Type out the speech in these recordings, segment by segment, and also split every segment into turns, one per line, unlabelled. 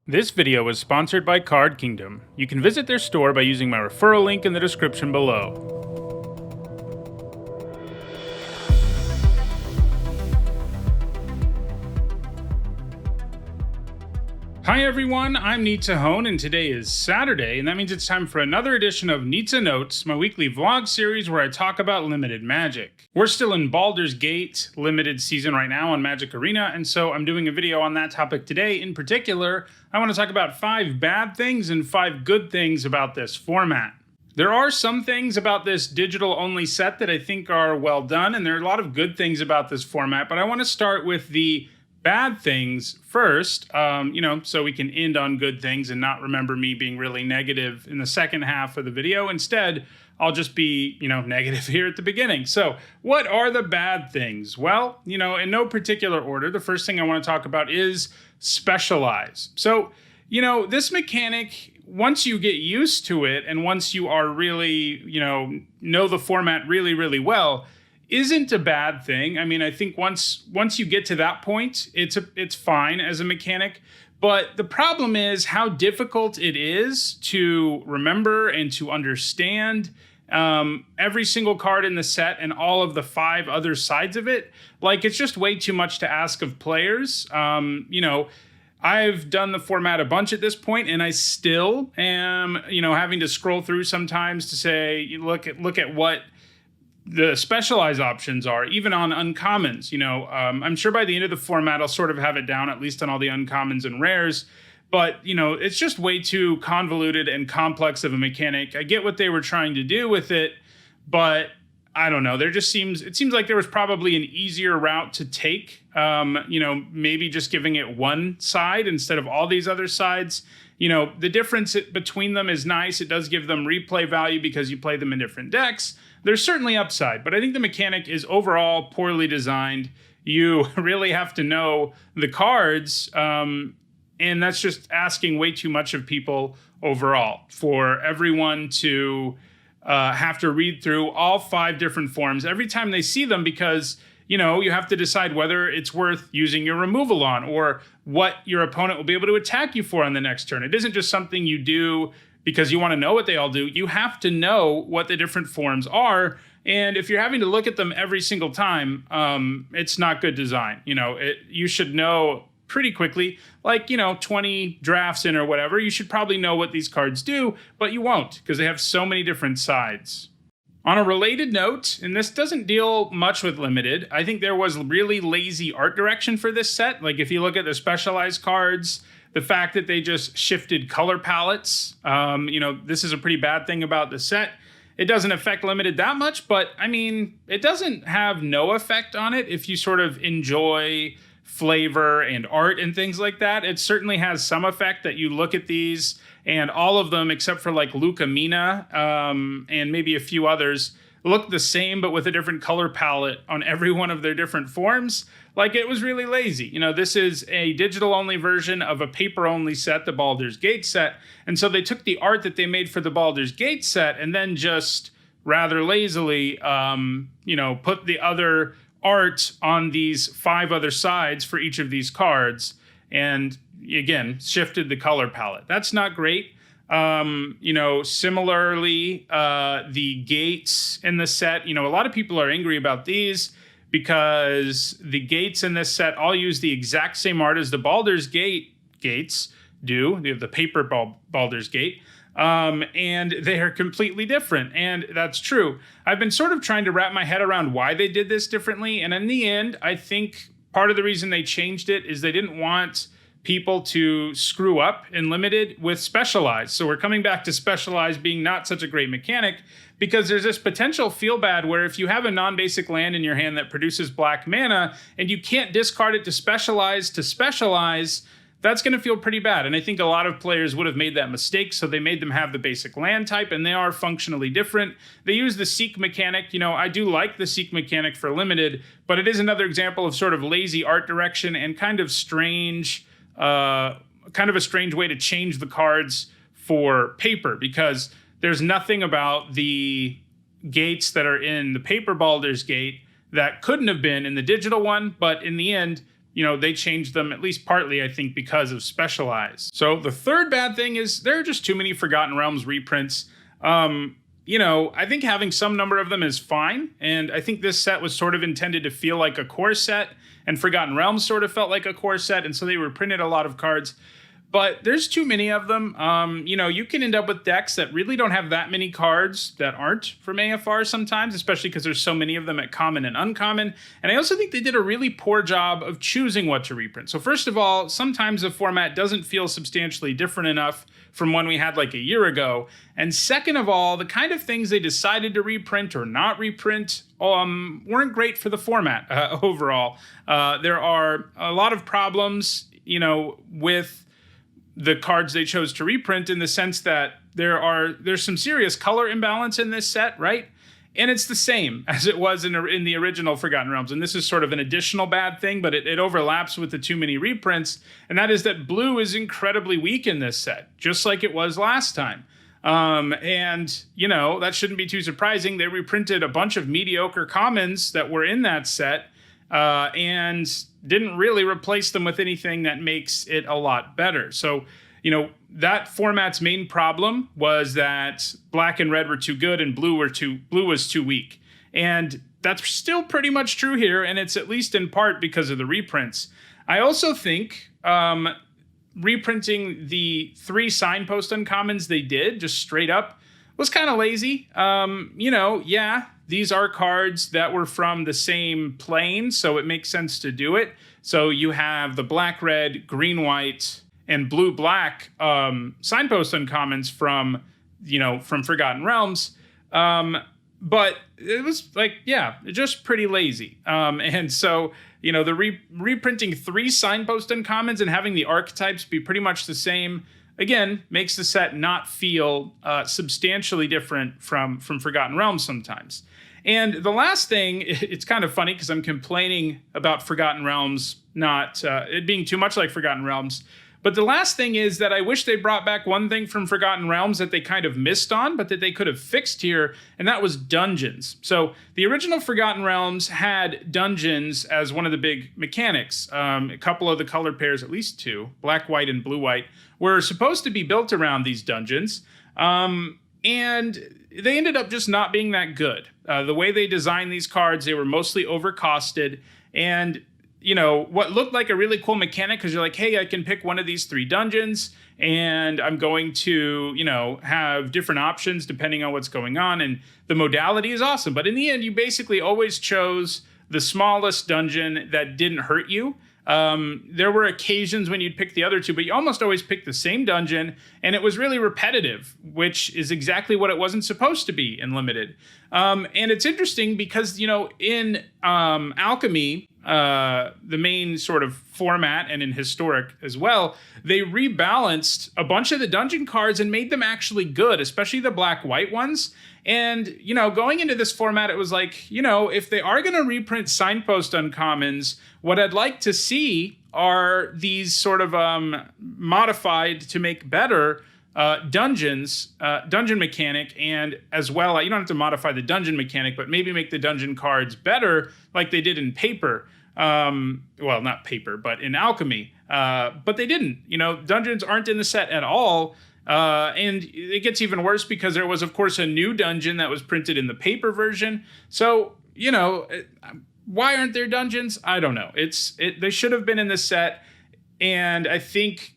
This video is sponsored by Card Kingdom. You can visit their store by using my referral link in the description below. Hi everyone, I'm Nizzanotes, and today is Saturday, and that means it's time for another edition of Nizzanotes, my weekly vlog series where I talk about limited Magic. We're still in Baldur's Gate limited season right now on Magic Arena, and so I'm doing a video on that topic today. In particular, I want to talk about 5 bad things and 5 good things about this format. There are some things about this digital-only set that I think are well done, and there are a lot of good things about this format, but I want to start with the bad things first, so we can end on good things and not remember me being really negative in the second half of the video. Instead, I'll just be, negative here at the beginning. So what are the bad things? Well, in no particular order, the first thing I want to talk about is specialize. So, this mechanic, once you get used to it and once you are really, know the format really, really well, isn't a bad thing. I mean, I think once you get to that point, it's fine as a mechanic. But the problem is how difficult it is to remember and to understand every single card in the set and all of the 5 other sides of it. Like, it's just way too much to ask of players. I've done the format a bunch at this point, and I still am, having to scroll through sometimes to say, look at what the specialized options are, even on uncommons. I'm sure by the end of the format, I'll sort of have it down, at least on all the uncommons and rares. But, it's just way too convoluted and complex of a mechanic. I get what they were trying to do with it, but I don't know. It seems like there was probably an easier route to take. Maybe just giving it one side instead of all these other sides. The difference between them is nice. It does give them replay value because you play them in different decks. There's certainly upside, but I think the mechanic is overall poorly designed. You really have to know the cards, and that's just asking way too much of people overall for everyone to have to read through all 5 different forms every time they see them because, you have to decide whether it's worth using your removal on or what your opponent will be able to attack you for on the next turn. It isn't just something you do because you want to know what they all do. You have to know what the different forms are. And if you're having to look at them every single time, it's not good design. You should know pretty quickly, like, 20 drafts in or whatever, you should probably know what these cards do, but you won't because they have so many different sides. On a related note, and this doesn't deal much with limited, I think there was really lazy art direction for this set. Like, if you look at the specialized cards, the fact that they just shifted color palettes, this is a pretty bad thing about the set. It doesn't affect limited that much, but I mean, it doesn't have no effect on it if you sort of enjoy flavor and art and things like that. It certainly has some effect that you look at these and all of them, except for like Luca Mina and maybe a few others, look the same, but with a different color palette on every one of their different forms. Like, it was really lazy. This is a digital-only version of a paper-only set, the Baldur's Gate set. And so they took the art that they made for the Baldur's Gate set and then just rather lazily, put the other art on these 5 other sides for each of these cards. And again, shifted the color palette. That's not great. Similarly, the gates in the set, a lot of people are angry about these because the gates in this set all use the exact same art as the Baldur's Gate gates do. They have the paper Baldur's Gate. And they are completely different. And that's true. I've been sort of trying to wrap my head around why they did this differently. And in the end, I think part of the reason they changed it is they didn't want people to screw up in limited with specialized. So we're coming back to specialized being not such a great mechanic because there's this potential feel bad where if you have a non-basic land in your hand that produces black mana and you can't discard it to specialize, that's going to feel pretty bad. And I think a lot of players would have made that mistake, so they made them have the basic land type, and they are functionally different. They use the seek mechanic. I do like the seek mechanic for limited, but it is another example of sort of lazy art direction and kind of a strange way to change the cards for paper, because there's nothing about the gates that are in the paper Baldur's Gate that couldn't have been in the digital one, but in the end, they changed them at least partly, I think, because of Specialized. So the third bad thing is there are just too many Forgotten Realms reprints. I think having some number of them is fine, and I think this set was sort of intended to feel like a core set, and Forgotten Realms sort of felt like a core set, and so they reprinted a lot of cards. But there's too many of them. You can end up with decks that really don't have that many cards that aren't from AFR sometimes, especially because there's so many of them at common and uncommon. And I also think they did a really poor job of choosing what to reprint. So first of all, sometimes the format doesn't feel substantially different enough from one we had like a year ago. And second of all, the kind of things they decided to reprint or not reprint weren't great for the format overall. There are a lot of problems, with the cards they chose to reprint, in the sense that there's some serious color imbalance in this set, right? And it's the same as it was in the original Forgotten Realms. And this is sort of an additional bad thing, but it overlaps with the too many reprints. And that is that blue is incredibly weak in this set, just like it was last time. That shouldn't be too surprising. They reprinted a bunch of mediocre commons that were in that set, and didn't really replace them with anything that makes it a lot better. So, that format's main problem was that black and red were too good and blue was too weak. And that's still pretty much true here, and it's at least in part because of the reprints. I also think reprinting the 3 signpost uncommons they did, just straight up, was kind of lazy. These are cards that were from the same plane, so it makes sense to do it. So you have the black-red, green-white, and blue-black signpost uncommons from Forgotten Realms. But it was just pretty lazy. And so, the reprinting 3 signpost uncommons and having the archetypes be pretty much the same, again, makes the set not feel substantially different from Forgotten Realms sometimes. And the last thing, it's kind of funny because I'm complaining about Forgotten Realms not it being too much like Forgotten Realms. But the last thing is that I wish they brought back one thing from Forgotten Realms that they kind of missed on, but that they could have fixed here, and that was dungeons. So the original Forgotten Realms had dungeons as one of the big mechanics. A couple of the color pairs, at least 2, black, white, and blue, white, were supposed to be built around these dungeons. And they ended up just not being that good. The way they designed these cards, they were mostly overcosted. And, what looked like a really cool mechanic, because you're like, hey, I can pick one of these 3 dungeons, and I'm going to, have different options depending on what's going on. And the modality is awesome. But in the end, you basically always chose the smallest dungeon that didn't hurt you. There were occasions when you'd pick the other 2, but you almost always picked the same dungeon, and it was really repetitive, which is exactly what it wasn't supposed to be in Limited. And it's interesting because, in Alchemy, the main sort of format, and in Historic as well, they rebalanced a bunch of the dungeon cards and made them actually good, especially the black-white ones. And, going into this format, it was like, if they are going to reprint signpost uncommons, what I'd like to see are these sort of modified to make better dungeon mechanic, and as well, you don't have to modify the dungeon mechanic, but maybe make the dungeon cards better like they did in Paper. Well, not Paper, but in Alchemy. But they didn't. Dungeons aren't in the set at all. And it gets even worse because there was, of course, a new dungeon that was printed in the Paper version. So, why aren't there dungeons? I don't know. They should have been in the set. And I think,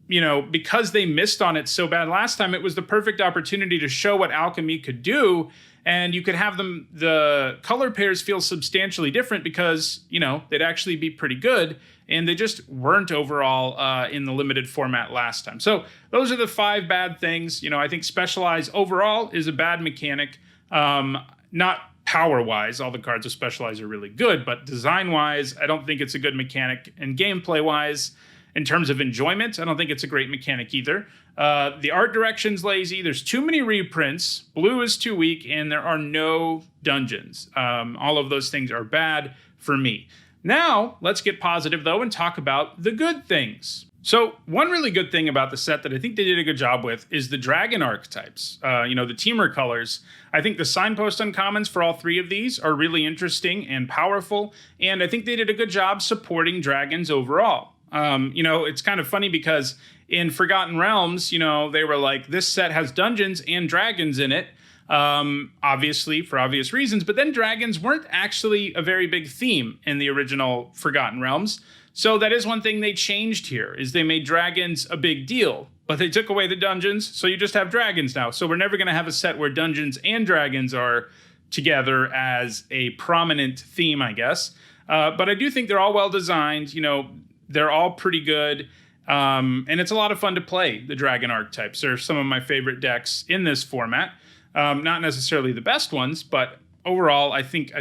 because they missed on it so bad last time, it was the perfect opportunity to show what Alchemy could do. And you could have the color pairs feel substantially different because, they'd actually be pretty good. And they just weren't overall in the limited format last time. So those are the 5 bad things. I think Specialize overall is a bad mechanic. Not power-wise. All the cards of Specialize are really good. But design-wise, I don't think it's a good mechanic. And gameplay-wise, in terms of enjoyment, I don't think it's a great mechanic either. The art direction's lazy. There's too many reprints. Blue is too weak. And there are no dungeons. All of those things are bad for me. Now, let's get positive, though, and talk about the good things. So one really good thing about the set that I think they did a good job with is the dragon archetypes. The teamer colors. I think the signpost uncommons for all three of these are really interesting and powerful, and I think they did a good job supporting dragons overall. It's kind of funny because in Forgotten Realms, they were like, this set has dungeons and dragons in it, obviously for obvious reasons, but then dragons weren't actually a very big theme in the original Forgotten Realms. So that is one thing they changed here, is they made dragons a big deal, but they took away the dungeons, so you just have dragons now. So we're never going to have a set where dungeons and dragons are together as a prominent theme, I guess. But I do think they're all well designed. They're all pretty good. And it's a lot of fun to play the dragon archetypes. They're some of my favorite decks in this format. Not necessarily the best ones, but overall, I think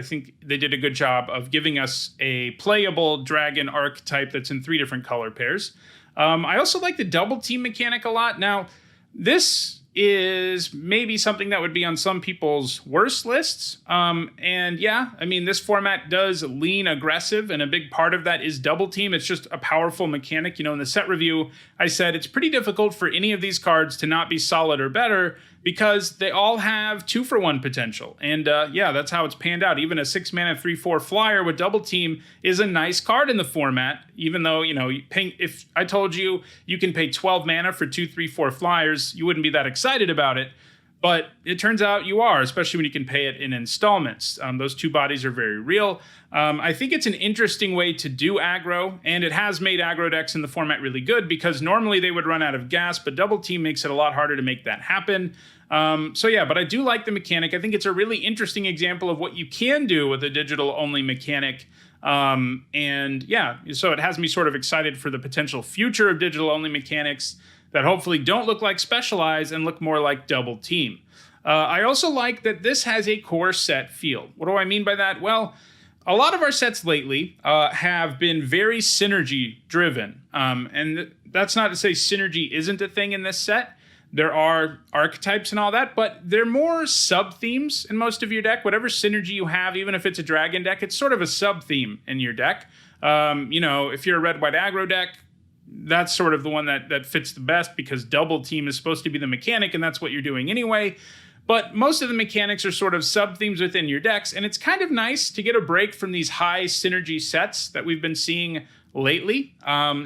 they did a good job of giving us a playable dragon archetype that's in 3 different color pairs. I also like the double team mechanic a lot. Now, this is maybe something that would be on some people's worst lists. This format does lean aggressive, and a big part of that is double team. It's just a powerful mechanic. In the set review, I said it's pretty difficult for any of these cards to not be solid or better because they all have 2-for-1 potential. And that's how it's panned out. Even a 6-mana 3/4 flyer with double team is a nice card in the format, even though, if I told you you can pay 12 mana for 2 3/4 flyers, you wouldn't be that excited about it. But it turns out you are, especially when you can pay it in installments. Those 2 bodies are very real. I think it's an interesting way to do aggro, and it has made aggro decks in the format really good because normally they would run out of gas, but double team makes it a lot harder to make that happen. But I do like the mechanic. I think it's a really interesting example of what you can do with a digital-only mechanic. So it has me sort of excited for the potential future of digital-only mechanics that hopefully don't look like Specialize and look more like Double Team. I also like that this has a core set feel. What do I mean by that? Well, a lot of our sets lately have been very synergy driven. And that's not to say synergy isn't a thing in this set. There are archetypes and all that, but they're more sub-themes in most of your deck. Whatever synergy you have, even if it's a dragon deck, it's sort of a sub-theme in your deck. If you're a red-white aggro deck, that's sort of the one that fits the best because double team is supposed to be the mechanic, and that's what you're doing anyway. But most of the mechanics are sort of sub-themes within your decks, and it's kind of nice to get a break from these high synergy sets that we've been seeing lately.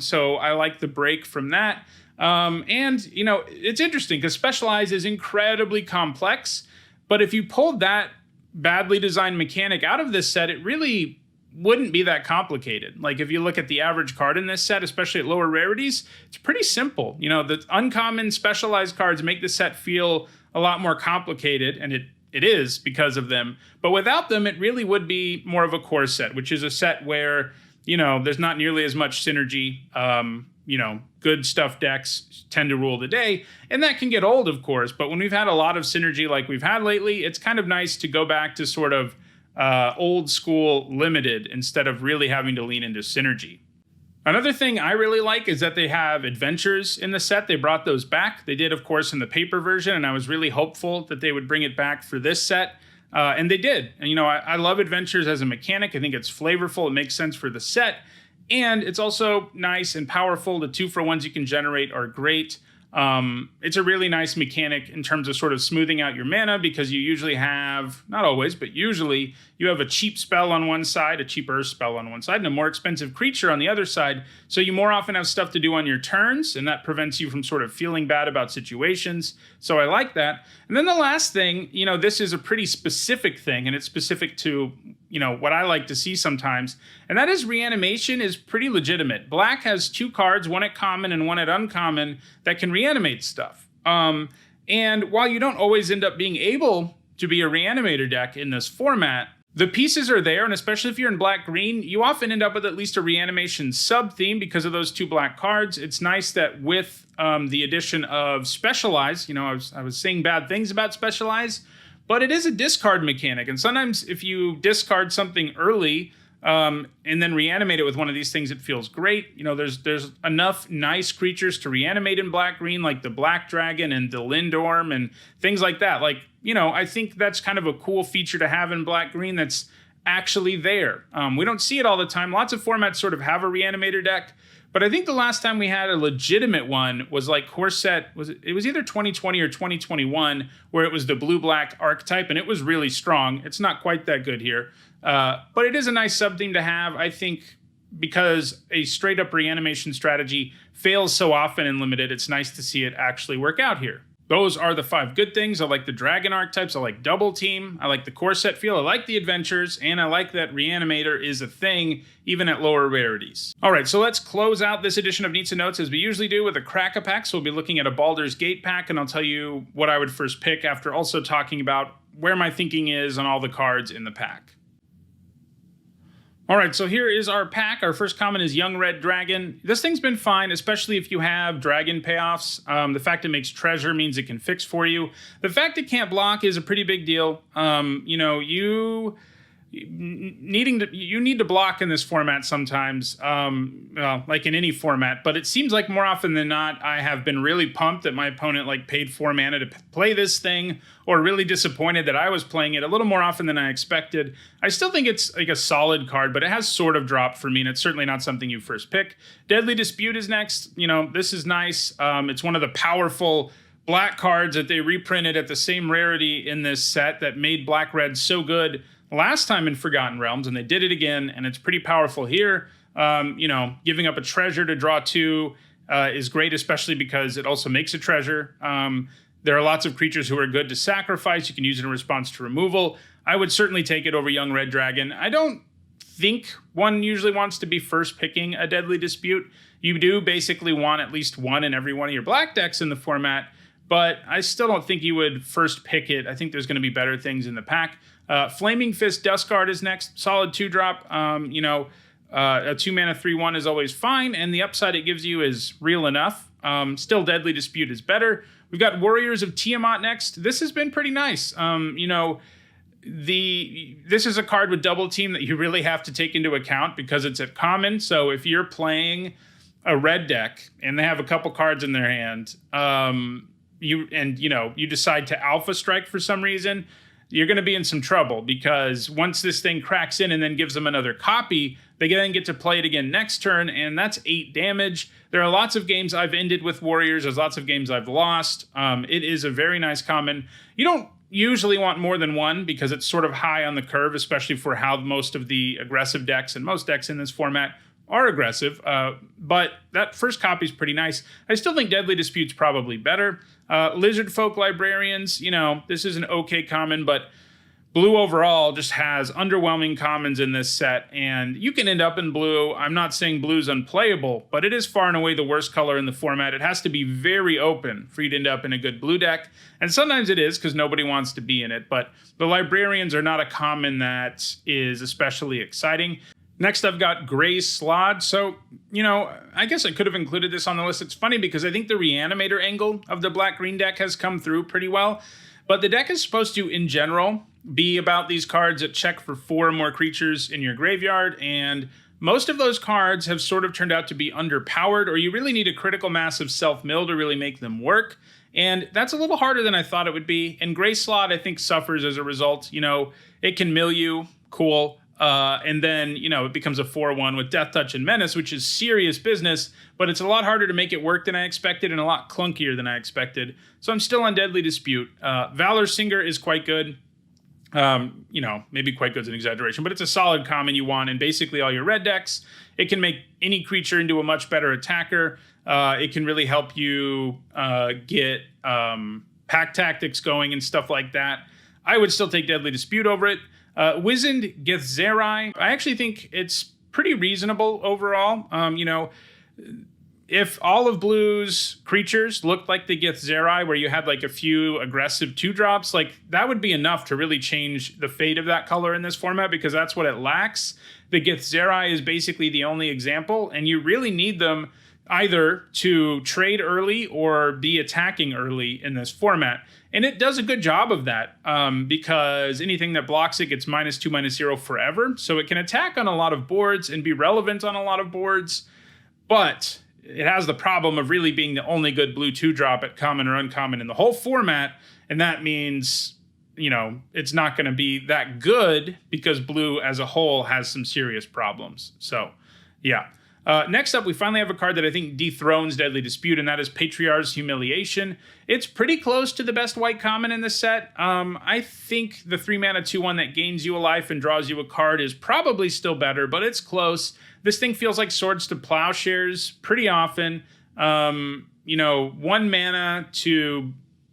So I like the break from that. It's interesting because Specialize is incredibly complex, but if you pulled that badly designed mechanic out of this set, it really wouldn't be that complicated. Like if you look at the average card in this set, especially at lower rarities, it's pretty simple. The uncommon Specialized cards make the set feel a lot more complicated, and it is because of them. But without them, it really would be more of a core set, which is a set where, there's not nearly as much synergy. Good stuff decks tend to rule the day, and that can get old, of course. But when we've had a lot of synergy like we've had lately, it's kind of nice to go back to sort of old school limited instead of really having to lean into synergy. Another thing I really like is that they have adventures in the set. They brought those back. They did, of course, in the paper version, and I was really hopeful that they would bring it back for this set. And they did. And, I love adventures as a mechanic. I think it's flavorful. It makes sense for the set. And it's also nice and powerful. The 2-for-1s you can generate are great. It's a really nice mechanic in terms of sort of smoothing out your mana because you usually have, not always, but usually you have a cheap spell on one side, a cheaper spell on one side, and a more expensive creature on the other side. So you more often have stuff to do on your turns, and that prevents you from sort of feeling bad about situations. So I like that. And then the last thing, this is a pretty specific thing, and it's specific to, what I like to see sometimes, and that is reanimation is pretty legitimate. Black has 2 cards, one at common and one at uncommon, that can reanimate stuff. And while you don't always end up being able to be a reanimator deck in this format, the pieces are there, and especially if you're in black-green, you often end up with at least a reanimation sub-theme because of those 2 black cards. It's nice that with the addition of Specialize, I was saying bad things about Specialize, but it is a discard mechanic, and sometimes if you discard something early and then reanimate it with one of these things, it feels great. There's enough nice creatures to reanimate in black-green, like the Black Dragon and the Lindorm and things like that. I think that's kind of a cool feature to have in black-green that's actually there. We don't see it all the time. Lots of formats sort of have a reanimator deck, But I think the last time we had a legitimate one was like core set, it was either 2020 or 2021, where it was the blue-black archetype, and it was really strong. It's not quite that good here. But it is a nice sub-theme to have, I think, because a straight-up reanimation strategy fails so often in Limited. It's nice to see it actually work out here. Those are the 5 good things. I like the dragon archetypes. I like double team. I like the core set feel. I like the adventures. And I like that Reanimator is a thing, even at lower rarities. All right, so let's close out this edition of Nizzanotes as we usually do with a Crack-a-Pack. So we'll be looking at a Baldur's Gate pack, and I'll tell you what I would first pick after also talking about where my thinking is on all the cards in the pack. All right, so here is our pack. Our first common is Young Red Dragon. This thing's been fine, especially if you have dragon payoffs. The fact it makes treasure means it can fix for you. The fact it can't block is a pretty big deal. You need to block in this format sometimes, like in any format, but it seems like more often than not, I have been really pumped that my opponent like paid 4 mana to play this thing, or really disappointed that I was playing it a little more often than I expected. I still think it's like a solid card, but it has sort of dropped for me, and it's certainly not something you first pick. Deadly Dispute is next. This is nice. It's one of the powerful black cards that they reprinted at the same rarity in this set that made black-red so good last time in Forgotten Realms, and they did it again, and it's pretty powerful here. Giving up a treasure to draw 2 is great, especially because it also makes a treasure. There are lots of creatures who are good to sacrifice. You can use it in response to removal. I would certainly take it over Young Red Dragon. I don't think one usually wants to be first picking a Deadly Dispute. You do basically want at least one in every one of your black decks in the format, but I still don't think you would first pick it. I think there's going to be better things in the pack. Flaming Fist Duskguard is next. Solid 2-drop. A 2-mana 3/1 is always fine, and the upside it gives you is real enough. Still, Deadly Dispute is better. We've got Warriors of Tiamat next. This has been pretty nice. This is a card with double team that you really have to take into account because it's at common. So if you're playing a red deck and they have a couple cards in their hand, you decide to Alpha Strike for some reason, you're going to be in some trouble, because once this thing cracks in and then gives them another copy, they then get to play it again next turn, and that's 8 damage. There are lots of games I've ended with Warriors. There's lots of games I've lost. It is a very nice common. You don't usually want more than one because it's sort of high on the curve, especially for how most of the aggressive decks and most decks in this format are aggressive, but that first copy is pretty nice. I still think Deadly Dispute's probably better. Lizard Folk Librarians, this is an okay common, but blue overall just has underwhelming commons in this set, and you can end up in blue. I'm not saying blue's unplayable, but it is far and away the worst color in the format. It has to be very open for you to end up in a good blue deck, and sometimes it is because nobody wants to be in it, but the Librarians are not a common that is especially exciting. Next, I've got Gray Slod. So, I guess I could have included this on the list. It's funny because I think the Reanimator angle of the black-green deck has come through pretty well. But the deck is supposed to, in general, be about these cards that check for 4 or more creatures in your graveyard. And most of those cards have sort of turned out to be underpowered, or you really need a critical mass of self-mill to really make them work. And that's a little harder than I thought it would be. And Gray Slod, I think, suffers as a result. It can mill you, cool. And then, it becomes a 4/1 with Death Touch and Menace, which is serious business, but it's a lot harder to make it work than I expected and a lot clunkier than I expected. So I'm still on Deadly Dispute. Valor Singer is quite good. Maybe quite good is an exaggeration, but it's a solid common you want in basically all your red decks. It can make any creature into a much better attacker. It can really help you get pack tactics going and stuff like that. I would still take Deadly Dispute over it. Wizened Githzerai, I actually think it's pretty reasonable overall. If all of blue's creatures looked like the Githzerai, where you had like a few aggressive 2-drops, like that would be enough to really change the fate of that color in this format, because that's what it lacks. The Githzerai is basically the only example, and you really need them either to trade early or be attacking early in this format. And it does a good job of that because anything that blocks it gets -2/-0 forever. So it can attack on a lot of boards and be relevant on a lot of boards. But it has the problem of really being the only good blue 2-drop at common or uncommon in the whole format. And that means, it's not going to be that good because blue as a whole has some serious problems. So, yeah. Next up, we finally have a card that I think dethrones Deadly Dispute, and that is Patriarch's Humiliation. It's pretty close to the best white common in the set. I think the 3-mana 2/1 that gains you a life and draws you a card is probably still better, but it's close. This thing feels like Swords to Plowshares pretty often. 1 mana to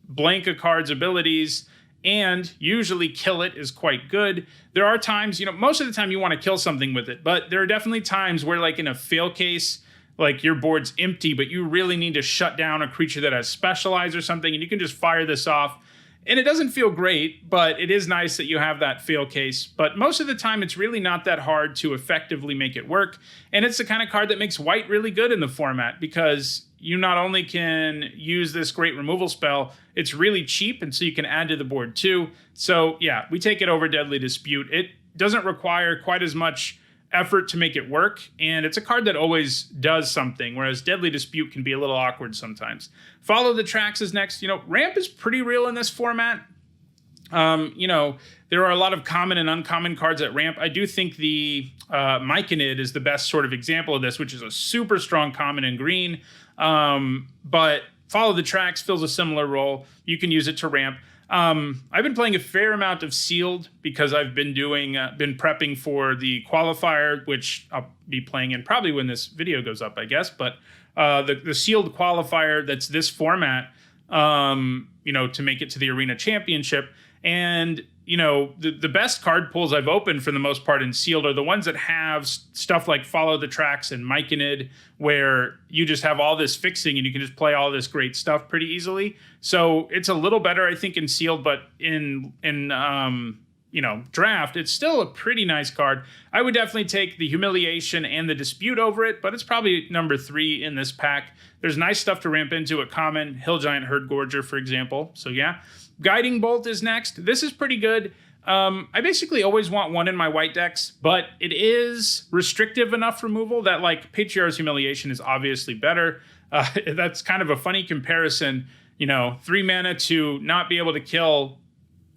blank a card's abilities and usually kill it is quite good. There are times, most of the time you want to kill something with it, but there are definitely times where, like in a fail case, like your board's empty, but you really need to shut down a creature that has Specialize or something, and you can just fire this off. And it doesn't feel great, but it is nice that you have that fail case. But most of the time, it's really not that hard to effectively make it work. And it's the kind of card that makes white really good in the format, because you not only can use this great removal spell, it's really cheap, and so you can add to the board too. So yeah, we take it over Deadly Dispute. It doesn't require quite as much effort to make it work, and it's a card that always does something, whereas Deadly Dispute can be a little awkward sometimes. Follow the Tracks is next. Ramp is pretty real in this format. There are a lot of common and uncommon cards at ramp. I do think the Myconid is the best sort of example of this, which is a super strong common in green. But Follow the Tracks fills a similar role. You can use it to ramp. I've been playing a fair amount of Sealed because I've been been prepping for the qualifier, which I'll be playing in probably when this video goes up, I guess. But the Sealed qualifier that's this format, to make it to the Arena Championship. And, the best card pools I've opened for the most part in Sealed are the ones that have stuff like Follow the Tracks and Myconid, where you just have all this fixing and you can just play all this great stuff pretty easily. So it's a little better, I think, in Sealed, but in Draft, it's still a pretty nice card. I would definitely take the Humiliation and the Dispute over it, but it's probably number 3 in this pack. There's nice stuff to ramp into at common, Hill Giant Herd Gorger, for example. So yeah. Guiding Bolt is next. This is pretty good. I basically always want 1 in my white decks, but it is restrictive enough removal that, like, Patriarch's Humiliation is obviously better. That's kind of a funny comparison. 3 mana to not be able to kill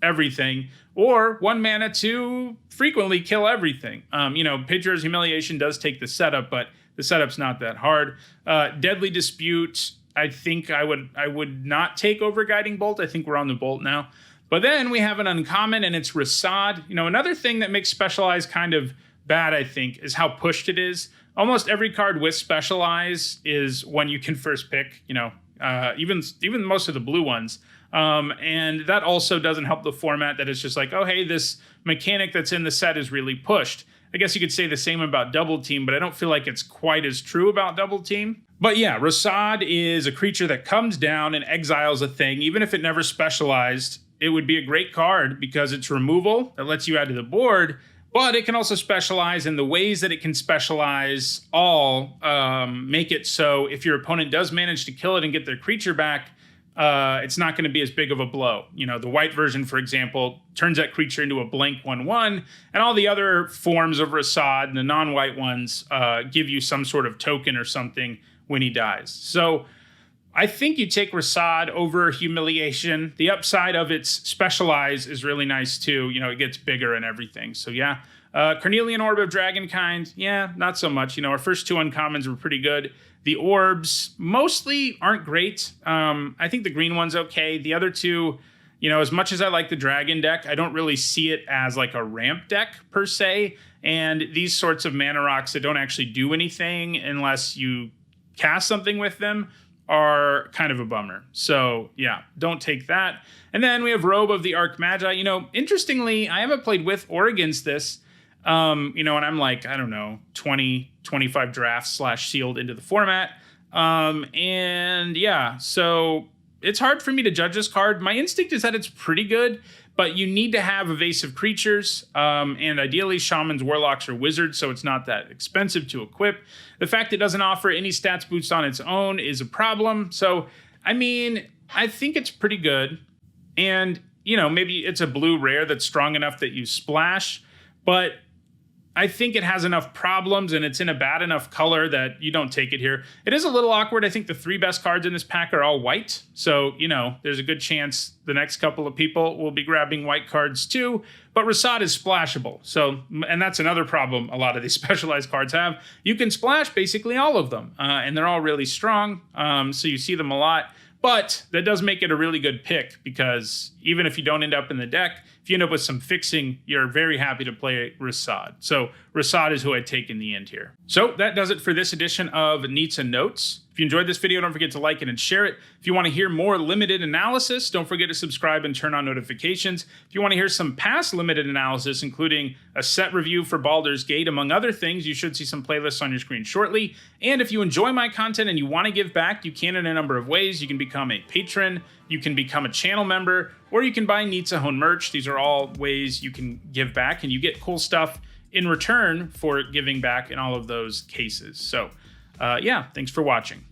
everything, or 1 mana to frequently kill everything. Patriarch's Humiliation does take the setup, but the setup's not that hard. Deadly Dispute, I think I would not take over Guiding Bolt. I think we're on the Bolt now. But then we have an uncommon, and it's Rasad. Another thing that makes Specialize kind of bad, I think, is how pushed it is. Almost every card with Specialize is one you can first pick, even most of the blue ones. And that also doesn't help the format, that it's just like, oh, hey, this mechanic that's in the set is really pushed. I guess you could say the same about Double Team, but I don't feel like it's quite as true about Double Team. But yeah, Rasad is a creature that comes down and exiles a thing. Even if it never specialized, it would be a great card because it's removal that lets you add to the board, but it can also specialize, and the ways that it can specialize all make it so if your opponent does manage to kill it and get their creature back, it's not going to be as big of a blow. The white version, for example, turns that creature into a blank 1/1, and all the other forms of Rasad and the non-white ones give you some sort of token or something when he dies. So I think you take Rasad over Humiliation. The upside of its Specialize is really nice too. It gets bigger and everything. So yeah. Carnelian Orb of Dragonkind, yeah, not so much. Our first 2 uncommons were pretty good. The orbs mostly aren't great. I think the green one's okay. The other 2, as much as I like the dragon deck, I don't really see it as like a ramp deck per se. And these sorts of mana rocks that don't actually do anything unless you cast something with them are kind of a bummer. So yeah, don't take that. And then we have Robe of the Archmagi. Interestingly, I haven't played with or against this. And I'm like, I don't know, 20, 25 drafts / Sealed into the format. And yeah, so it's hard for me to judge this card. My instinct is that it's pretty good, but you need to have evasive creatures, and ideally shamans, warlocks, or wizards, so it's not that expensive to equip. The fact it doesn't offer any stats boost on its own is a problem. So, I think it's pretty good. And, maybe it's a blue rare that's strong enough that you splash, but I think it has enough problems and it's in a bad enough color that you don't take it here. It is a little awkward. I think the 3 best cards in this pack are all white. So, you know, there's a good chance the next couple of people will be grabbing white cards too. But Rasad is splashable. So, and that's another problem a lot of these specialized cards have. You can splash basically all of them, and they're all really strong. So you see them a lot. But that does make it a really good pick because even if you don't end up in the deck, if you end up with some fixing, you're very happy to play Rasad. So Rasad is who I'd take in the end here. So that does it for this edition of Nizzanotes. If you enjoyed this video, don't forget to like it and share it. If you want to hear more limited analysis, don't forget to subscribe and turn on notifications. If you want to hear some past limited analysis, including a set review for Baldur's Gate, among other things, you should see some playlists on your screen shortly. And if you enjoy my content and you want to give back, you can in a number of ways. You can become a patron, you can become a channel member, or you can buy Nizzanotes merch. These are all ways you can give back, and you get cool stuff in return for giving back in all of those cases. So yeah, thanks for watching.